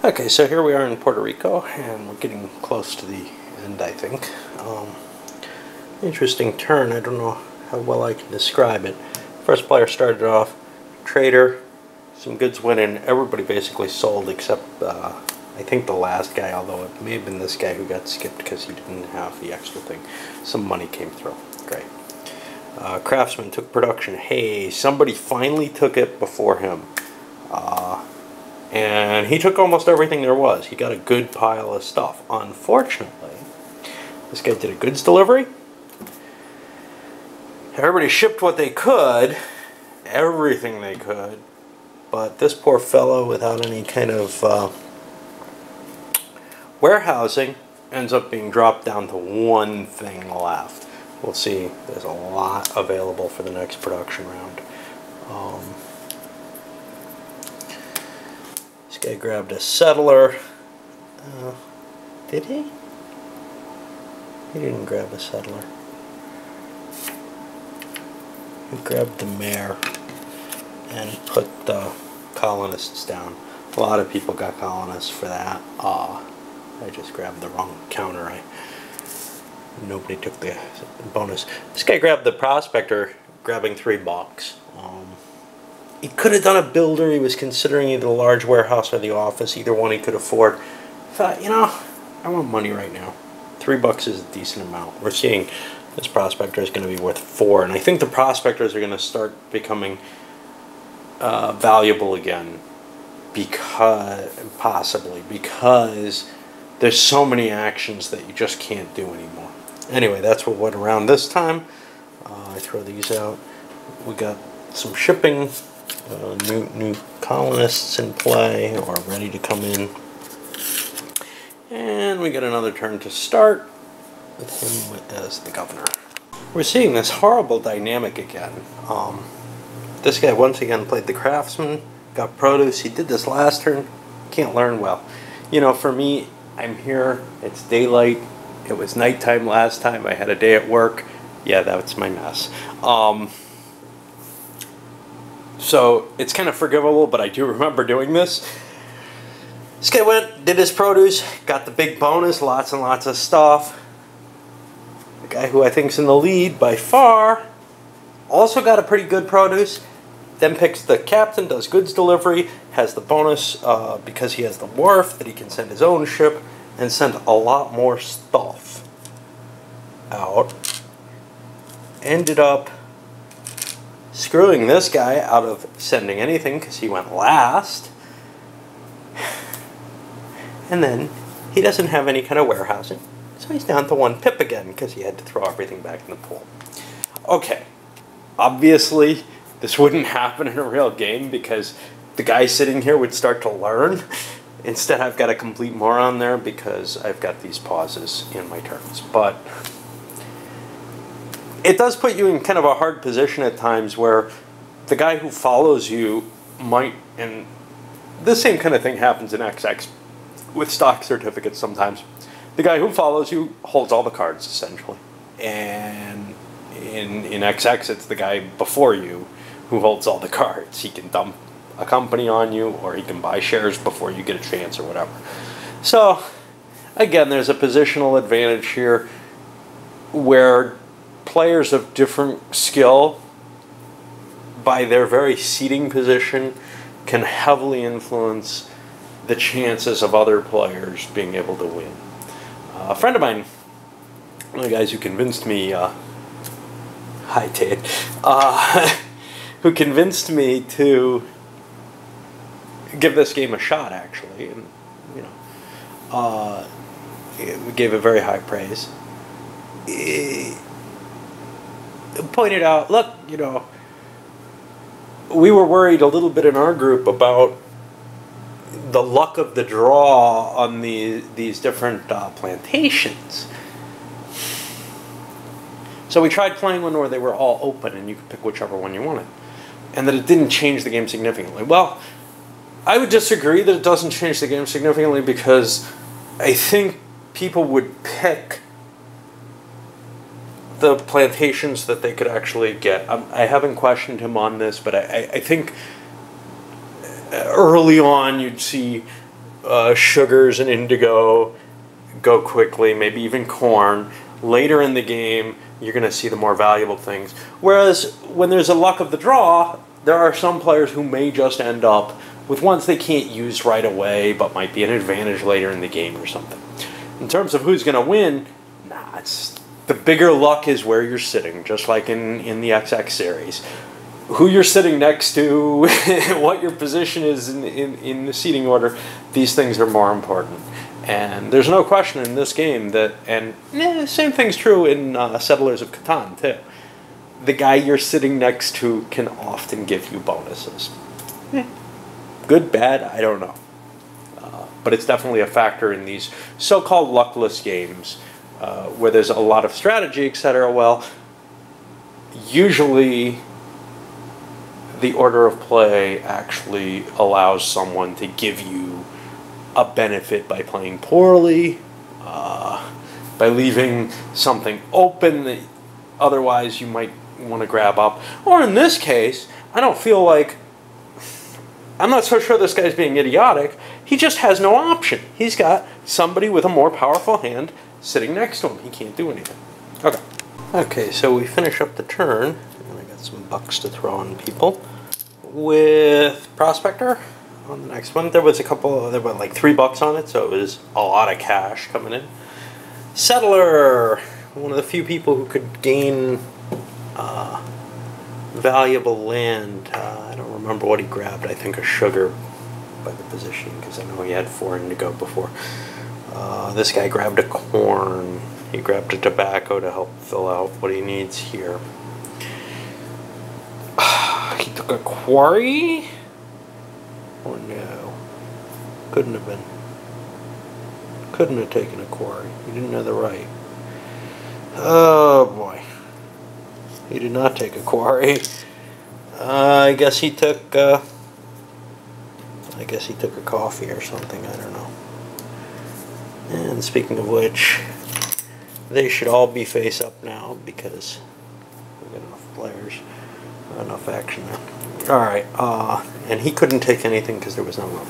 Okay, so here we are in Puerto Rico, and we're getting close to the end, I think. Interesting turn. I don't know how well I can describe it. First player started off, trader, some goods went in. Everybody basically sold except, I think the last guy, although it may have been this guy who got skipped because he didn't have the extra thing. Some money came through. Great. Craftsman took production. Hey, somebody finally took it before him. And he took almost everything there was. He got a good pile of stuff. Unfortunately, this guy did a goods delivery. Everybody shipped what they could, everything they could, but this poor fellow, without any kind of warehousing, ends up being dropped down to one thing left. We'll see. There's a lot available for the next production round. This guy grabbed a settler. Did he? He didn't grab a settler. He grabbed the mayor and put the colonists down. A lot of people got colonists for that. I just grabbed the wrong counter. Nobody took the bonus. This guy grabbed the prospector, grabbing $3. He could have done a builder. He was considering either a large warehouse or the office. Either one he could afford. Thought, you know, I want money right now. $3 is a decent amount. We're seeing this prospector is going to be worth $4, and I think the prospectors are going to start becoming valuable again, because there's so many actions that you just can't do anymore. Anyway, that's what went around this time. I throw these out. We got some shipping. New colonists in play or ready to come in, and we get another turn to start with him as the governor. We're seeing this horrible dynamic again. This guy once again played the craftsman, got produce. He did this last turn. Can't learn well. You know, for me, I'm here. It's daylight. It was nighttime last time. I had a day at work. Yeah, that's my mess. So it's kind of forgivable, but I do remember doing this. This guy went, did his produce, got the big bonus, lots and lots of stuff. The guy who I think is in the lead by far also got a pretty good produce. Then picks the captain, does goods delivery, has the bonus because he has the wharf that he can send his own ship, and send a lot more stuff out. Ended up screwing this guy out of sending anything because he went last. And then he doesn't have any kind of warehousing, so he's down to 1 pip again because he had to throw everything back in the pool. Okay, obviously this wouldn't happen in a real game because the guy sitting here would start to learn. Instead, I've got a complete moron there because I've got these pauses in my turns. But it does put you in kind of a hard position at times where the guy who follows you might, and the same kind of thing happens in XX with stock certificates sometimes. The guy who follows you holds all the cards, essentially. And in XX, it's the guy before you who holds all the cards. He can dump a company on you, or he can buy shares before you get a chance or whatever. So, again, there's a positional advantage here where players of different skill, by their very seating position, can heavily influence the chances of other players being able to win. A friend of mine, one of the guys who convinced me, hi Tate, who convinced me to give this game a shot, actually, and you know, we gave it very high praise. Pointed out, look, you know, we were worried a little bit in our group about the luck of the draw on these different plantations. So we tried playing one where they were all open and you could pick whichever one you wanted, and that it didn't change the game significantly. Well, I would disagree that it doesn't change the game significantly, because I think people would pick the plantations that they could actually get. I haven't questioned him on this, but I think early on you'd see sugars and indigo go quickly, maybe even corn. Later in the game, you're going to see the more valuable things. Whereas when there's a luck of the draw, there are some players who may just end up with ones they can't use right away, but might be an advantage later in the game or something. In terms of who's going to win, the bigger luck is where you're sitting, just like in the XX series. Who you're sitting next to, what your position is in the seating order, these things are more important. And there's no question in this game that, and same thing's true in Settlers of Catan too. The guy you're sitting next to can often give you bonuses. Good, bad, I don't know. But it's definitely a factor in these so-called luckless games where there's a lot of strategy, etc. Well, usually the order of play actually allows someone to give you a benefit by playing poorly, by leaving something open that otherwise you might want to grab up. Or in this case, I don't feel like, I'm not so sure this guy's being idiotic. He just has no option. He's got somebody with a more powerful hand sitting next to him. He can't do anything. Okay. Okay, so we finish up the turn, and I got some bucks to throw on people. With Prospector, on the next one, there was like $3 on it, so it was a lot of cash coming in. Settler, one of the few people who could gain valuable land. I don't remember what he grabbed. I think a sugar by the position, because I know he had 4 indigo before. This guy grabbed a corn. He grabbed a tobacco to help fill out what he needs here. He took a quarry? Or no? Couldn't have been. Couldn't have taken a quarry. He didn't have the right. Oh boy. He did not take a quarry. I guess he took a coffee or something, I don't know. And speaking of which, they should all be face up now because we've got enough players, enough action there. Alright, and he couldn't take anything because there was no room.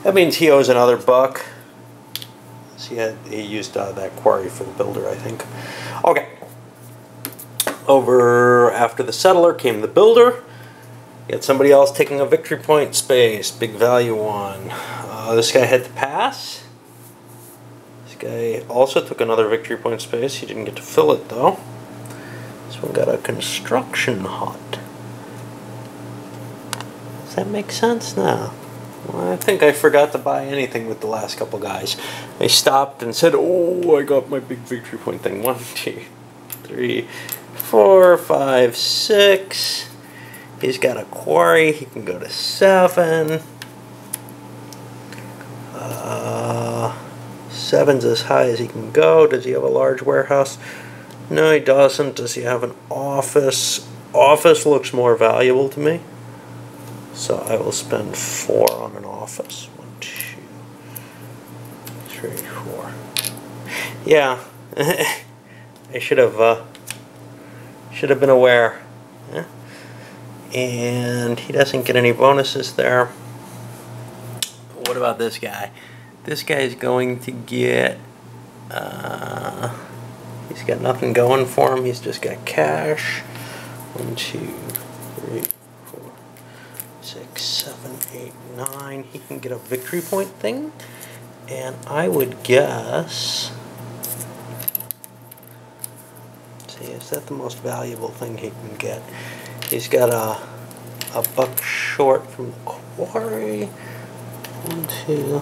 That means he owes another $1. He used that quarry for the builder, I think. Okay. Over after the settler came the builder. You had somebody else taking a victory point space. Big value one. This guy had to pass. This guy also took another victory point space. He didn't get to fill it though. This one got a construction hut. Does that make sense? No. Well, I think I forgot to buy anything with the last couple guys. I stopped and said, oh, I got my big victory point thing. 1, 2, 3, 4, 5, 6. He's got a quarry. He can go to 7. 7's as high as he can go. Does he have a large warehouse? No, he doesn't. Does he have an office? Office looks more valuable to me. So I will spend 4 on an office. 1, 2, 3, 4. Yeah, I should have been aware. Yeah. And he doesn't get any bonuses there. What about this guy? This guy is going to get. He's got nothing going for him. He's just got cash. 1, 2, 3, 4, 6, 7, 8, 9. He can get a victory point thing. And I would guess. See, is that the most valuable thing he can get? He's got a $1 short from the quarry. 1, 2.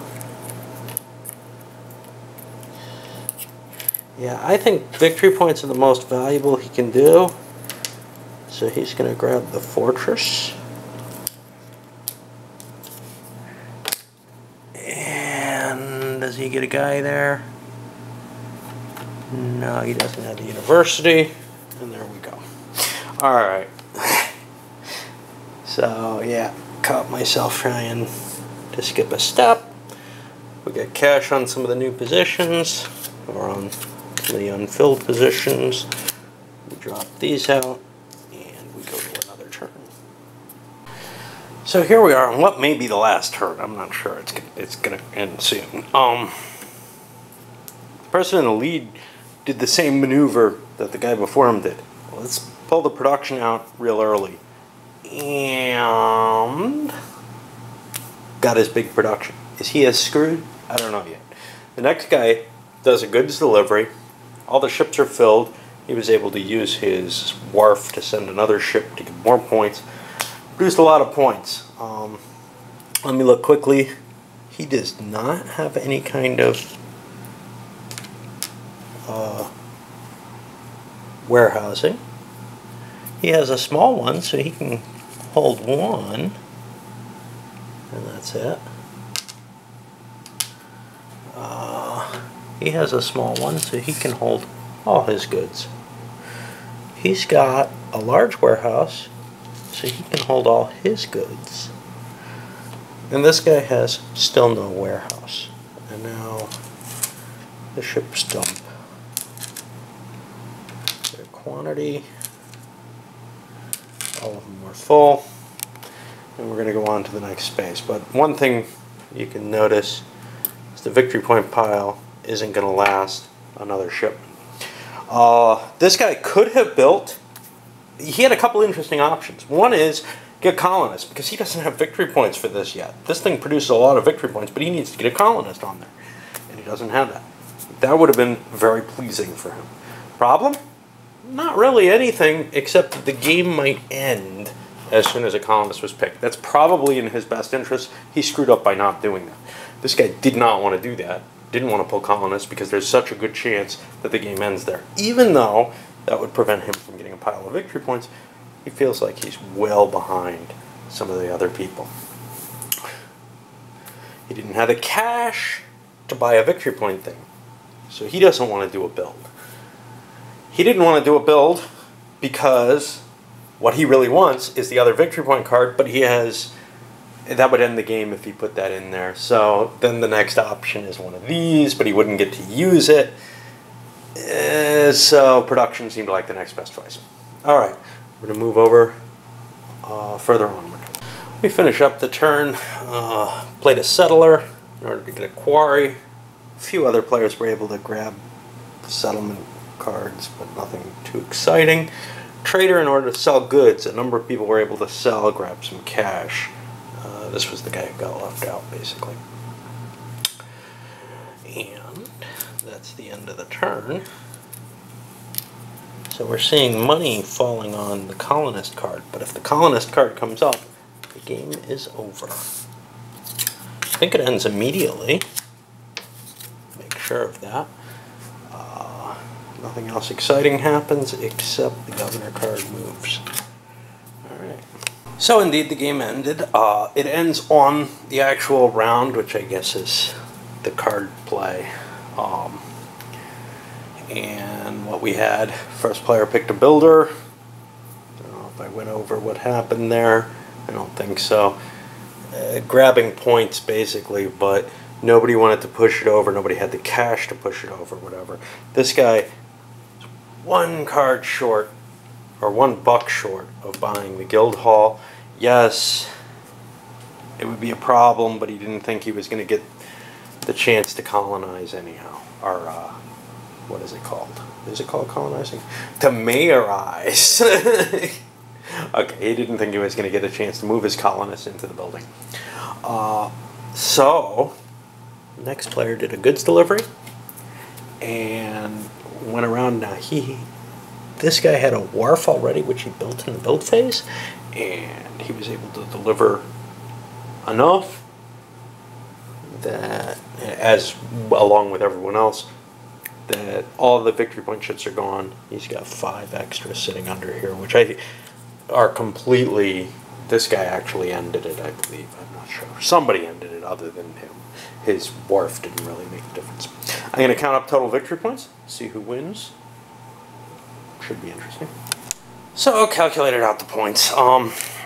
Yeah, I think victory points are the most valuable he can do. So he's going to grab the fortress. And does he get a guy there? No, he doesn't have the university. And there we go. Alright. So, yeah, caught myself trying to skip a step. We got cash on some of the new positions, or on some of the unfilled positions. We drop these out, and we go to another turn. So here we are on what may be the last turn. I'm not sure. It's gonna end soon. The person in the lead did the same maneuver that the guy before him did. Let's pull the production out real early. And got his big production. Is he as screwed? I don't know yet. The next guy does a goods delivery. All the ships are filled. He was able to use his wharf to send another ship to get more points. Produced a lot of points. Let me look quickly. He does not have any kind of warehousing. He has a small one, so he can hold one, and that's it. He has a small one, so he can hold all his goods. He's got a large warehouse, so he can hold all his goods. And this guy has still no warehouse. And now the ship's dump. Their quantity, all of them were full. And we're going to go on to the next space. But one thing you can notice is the victory point pile isn't going to last another ship. This guy could have built, he had a couple interesting options. One is get colonists, because he doesn't have victory points for this yet. This thing produces a lot of victory points, but he needs to get a colonist on there. And he doesn't have that. That would have been very pleasing for him. Problem? Not really anything, except that the game might end as soon as a colonist was picked. That's probably in his best interest. He screwed up by not doing that. This guy did not want to do that. Didn't want to pull colonists because there's such a good chance that the game ends there. Even though that would prevent him from getting a pile of victory points, he feels like he's well behind some of the other people. He didn't have the cash to buy a victory point thing, so he doesn't want to do a build. He didn't want to do a build because what he really wants is the other victory point card, but he has, that would end the game if he put that in there. So then the next option is one of these, but he wouldn't get to use it. So production seemed like the next best choice. Alright, we're going to move over further onward. We finish up the turn, played a settler in order to get a quarry. A few other players were able to grab settlement cards, but nothing too exciting. Trader in order to sell goods. A number of people were able to sell, grab some cash. This was the guy who got left out, basically. And that's the end of the turn. So we're seeing money falling on the colonist card, but if the colonist card comes up, the game is over. I think it ends immediately. Make sure of that. Nothing else exciting happens except the governor card moves. Alright. So indeed the game ended. It ends on the actual round, which I guess is the card play. And what we had, first player picked a builder. I don't know if I went over what happened there. I don't think so. Grabbing points basically, but nobody wanted to push it over. Nobody had the cash to push it over, whatever. This guy, one card short, or $1 short of buying the guild hall. Yes, it would be a problem, but he didn't think he was going to get the chance to colonize anyhow. Or, what is it called? Is it called colonizing? To mayorize. Okay, he didn't think he was going to get a chance to move his colonists into the building. So, next player did a goods delivery and went around. Now this guy had a wharf already, which he built in the build phase, and he was able to deliver enough that, as along with everyone else, that all the victory point ships are gone. He's got 5 extra sitting under here, which are completely. This guy actually ended it, I believe. I'm not sure. Somebody ended it other than him. His wharf didn't really make a difference. I'm going to count up total victory points, see who wins. Should be interesting. So, calculated out the points.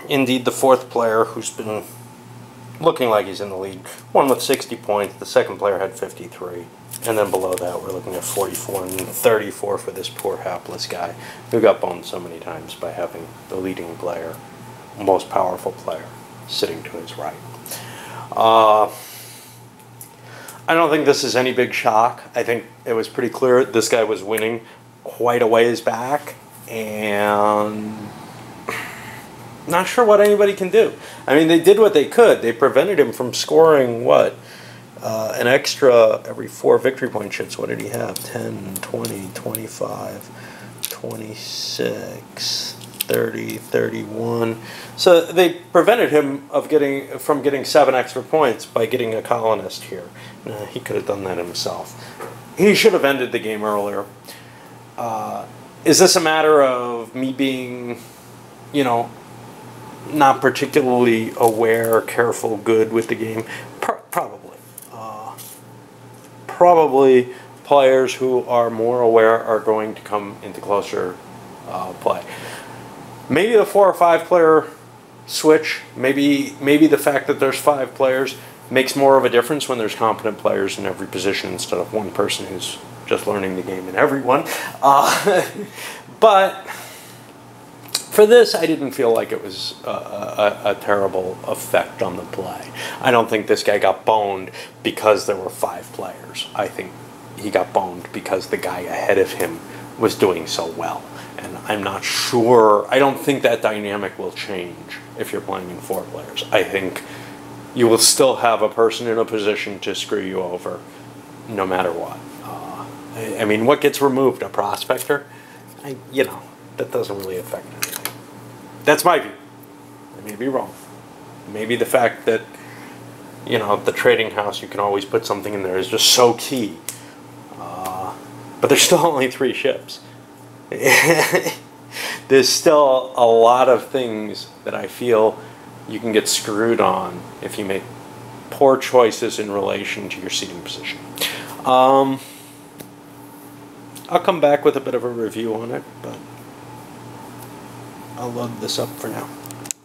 Indeed, the fourth player, who's been looking like he's in the lead, won with 60 points. The second player had 53. And then below that, we're looking at 44 and 34 for this poor hapless guy who got boned so many times by having the leading player, most powerful player, sitting to his right. I don't think this is any big shock. I think it was pretty clear this guy was winning quite a ways back, and not sure what anybody can do. I mean, they did what they could. They prevented him from scoring, what, an extra every 4 victory point shifts. What did he have? 10, 20, 25, 26, 30, 31. So they prevented him from getting 7 extra points by getting a colonist here. He could have done that himself. He should have ended the game earlier. Is this a matter of me being, you know, not particularly aware, careful, good with the game? Probably. Probably players who are more aware are going to come into closer play. Maybe the 4 or 5 player switch, maybe the fact that there's 5 players makes more of a difference when there's competent players in every position instead of one person who's just learning the game in everyone. But for this, I didn't feel like it was a terrible effect on the play. I don't think this guy got boned because there were 5 players. I think he got boned because the guy ahead of him was doing so well. And I'm not sure, I don't think that dynamic will change if you're playing in 4 players. I think you will still have a person in a position to screw you over no matter what. I mean, what gets removed? A prospector? You know, that doesn't really affect anything. That's my view. I may be wrong. Maybe the fact that, you know, the trading house, you can always put something in there is just so key. But there's still only 3 ships. There's still a lot of things that I feel you can get screwed on if you make poor choices in relation to your seating position. I'll come back with a bit of a review on it, but I'll load this up for now.